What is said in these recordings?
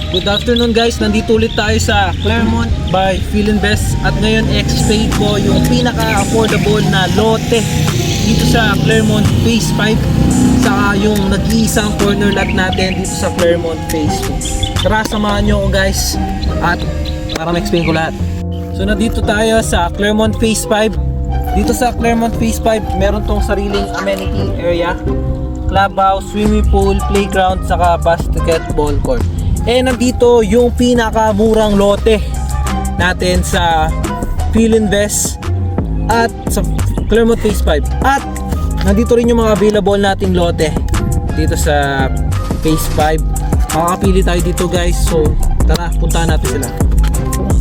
Good afternoon guys, nandito ulit tayo sa Clermont by Philinvest at ngayon explain ko yung pinaka-affordable na lote dito sa Clermont Phase 5 saka yung nag-iisang corner lot natin dito sa Clermont Phase 2. Tara, samahan nyo ko guys at para ma-explain ko lahat. So nandito tayo sa Clermont Phase 5. Dito sa Clermont Phase 5 meron tong sariling amenity area, clubhouse, swimming pool, playground saka basketball court. Nandito yung pinakamurang lote natin sa Philinvest at sa Clermont Phase 5. At nandito rin yung mga available nating lote dito sa Phase 5. Makakapili tayo dito guys. So tara, puntahan natin sila.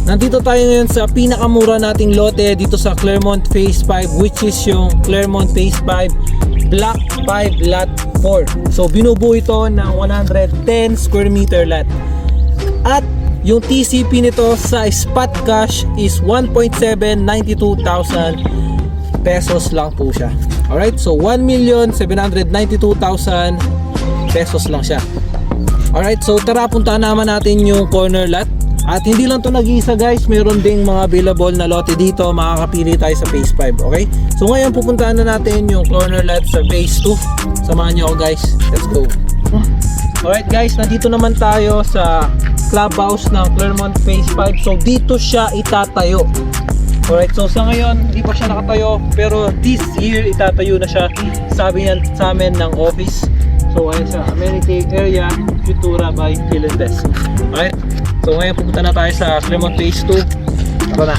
Nandito tayo ngayon sa pinakamura nating lote dito sa Clermont Phase 5, which is yung Clermont Phase 5 Block 5 Lot 4. So binubuo ito ng 110 square meter lot. At yung TCP nito sa spot cash is 1,792,000 pesos lang po siya. Alright, so 1,792,000 pesos lang siya. Alright, so tara, puntahan naman natin yung corner lot. At hindi lang to nag-iisa guys, meron ding mga available na lote dito, makakapili tayo sa Phase 5, okay? So ngayon pupuntahan na natin yung corner lot sa Phase 2. Samahan nyo ako guys, let's go. Alright guys, nandito naman tayo sa clubhouse ng Clermont Phase 5. So dito siya itatayo. Alright, so sa ngayon hindi pa siya nakatayo, pero this year itatayo na siya, sabi yan sa amin ng office. So ayan siya, amenity area, Futura by Philinvest. Alright, so ngayon pupunta na tayo sa Clermont Phase 2. Tara na.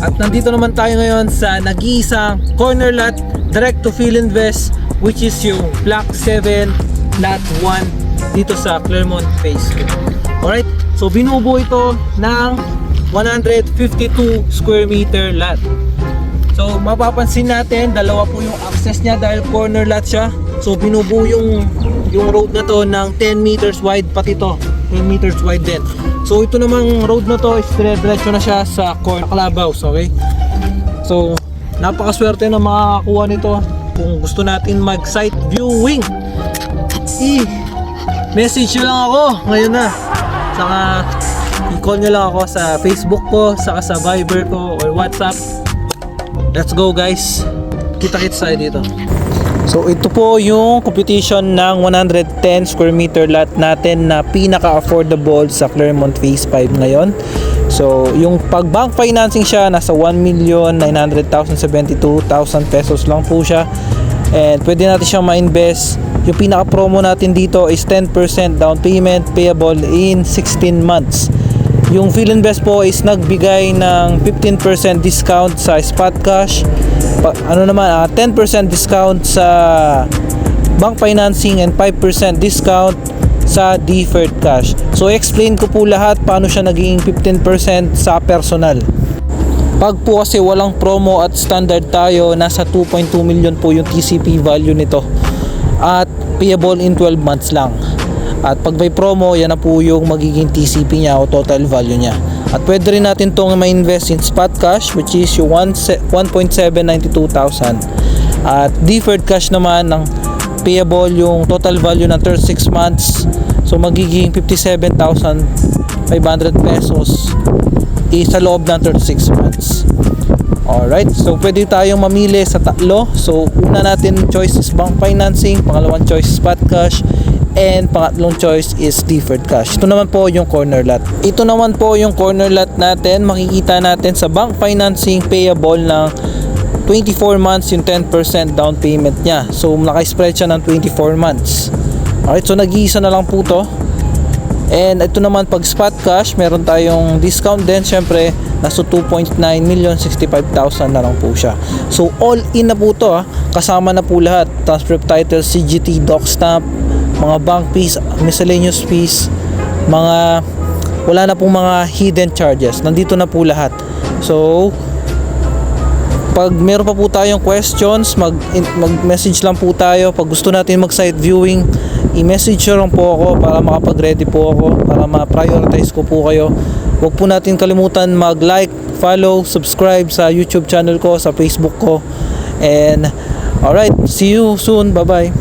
At nandito naman tayo ngayon sa nag-iisang corner lot direct to Philinvest, which is yung Block 7 Lot 1 dito sa Clermont Phase 2. Alright, so binubuo ito ng 152 square meter lot. So mapapansin natin, dalawa po yung access niya dahil corner lot siya. So binubuo yung road na to ng 10 meters wide, pati to 10 meters wide din. So ito namang road na to is dire-diretso na siya sa corner clubhouse, okay? So napakaswerte na makakakuha nito kung gusto natin mag site viewing. Message nyo lang ako ngayon na, saka i-call nyo lang ako sa Facebook ko, saka sa Viber ko or WhatsApp. Let's go guys, kita-kits tayo dito. So ito po yung competition ng 110 square meter lot natin na pinaka-affordable sa Clermont Phase 5 ngayon. So yung pag bank financing siya, nasa 1,900,072,000 pesos lang po siya. And pwede natin siyang ma-invest. Yung pinaka-promo natin dito is 10% down payment payable in 16 months. Yung Philinvest po is nagbigay ng 15% discount sa spot cash. 10% discount sa bank financing and 5% discount sa deferred cash. So explain ko po lahat paano siya naging 15% sa personal. Pag po kasi walang promo at standard tayo, nasa 2.2 million po yung TCP value nito at payable in 12 months lang. At pag may promo, yan na po yung magiging TCP niya o total value niya. At pwede rin natin itong ma-invest in spot cash, which is yung 1,792,000. At deferred cash naman ng payable yung total value ng 36 months. So magiging 57,500 pesos sa loob ng 36 months. Alright, so pwede tayong mamili sa tatlo. So una natin choice is bank financing, pangalawang choice is spot cash, and pangatlong choice is deferred cash. Ito naman po yung corner lot. Ito naman po yung corner lot natin. Makikita natin sa bank financing payable ng 24 months yung 10% down payment niya. So naka-spread siya ng 24 months. Alright, so nag-iisa na lang po to. And ito naman pag spot cash, meron tayong discount din. Syempre nasa 2,965,000 na lang po siya. So all in na po to, kasama na po lahat. Transfer of title, CGT, doc stamp, mga bank fees, miscellaneous fees, mga wala na pong mga hidden charges. Nandito na po lahat. So pag meron pa po tayong questions, mag-message lang po tayo. Pag gusto natin mag-site viewing, i-message nyo lang po ako para makapag-ready po ako, para ma-prioritize ko po kayo. Huwag po natin kalimutan mag-like, follow, subscribe sa YouTube channel ko, sa Facebook ko. And alright, see you soon. Bye-bye.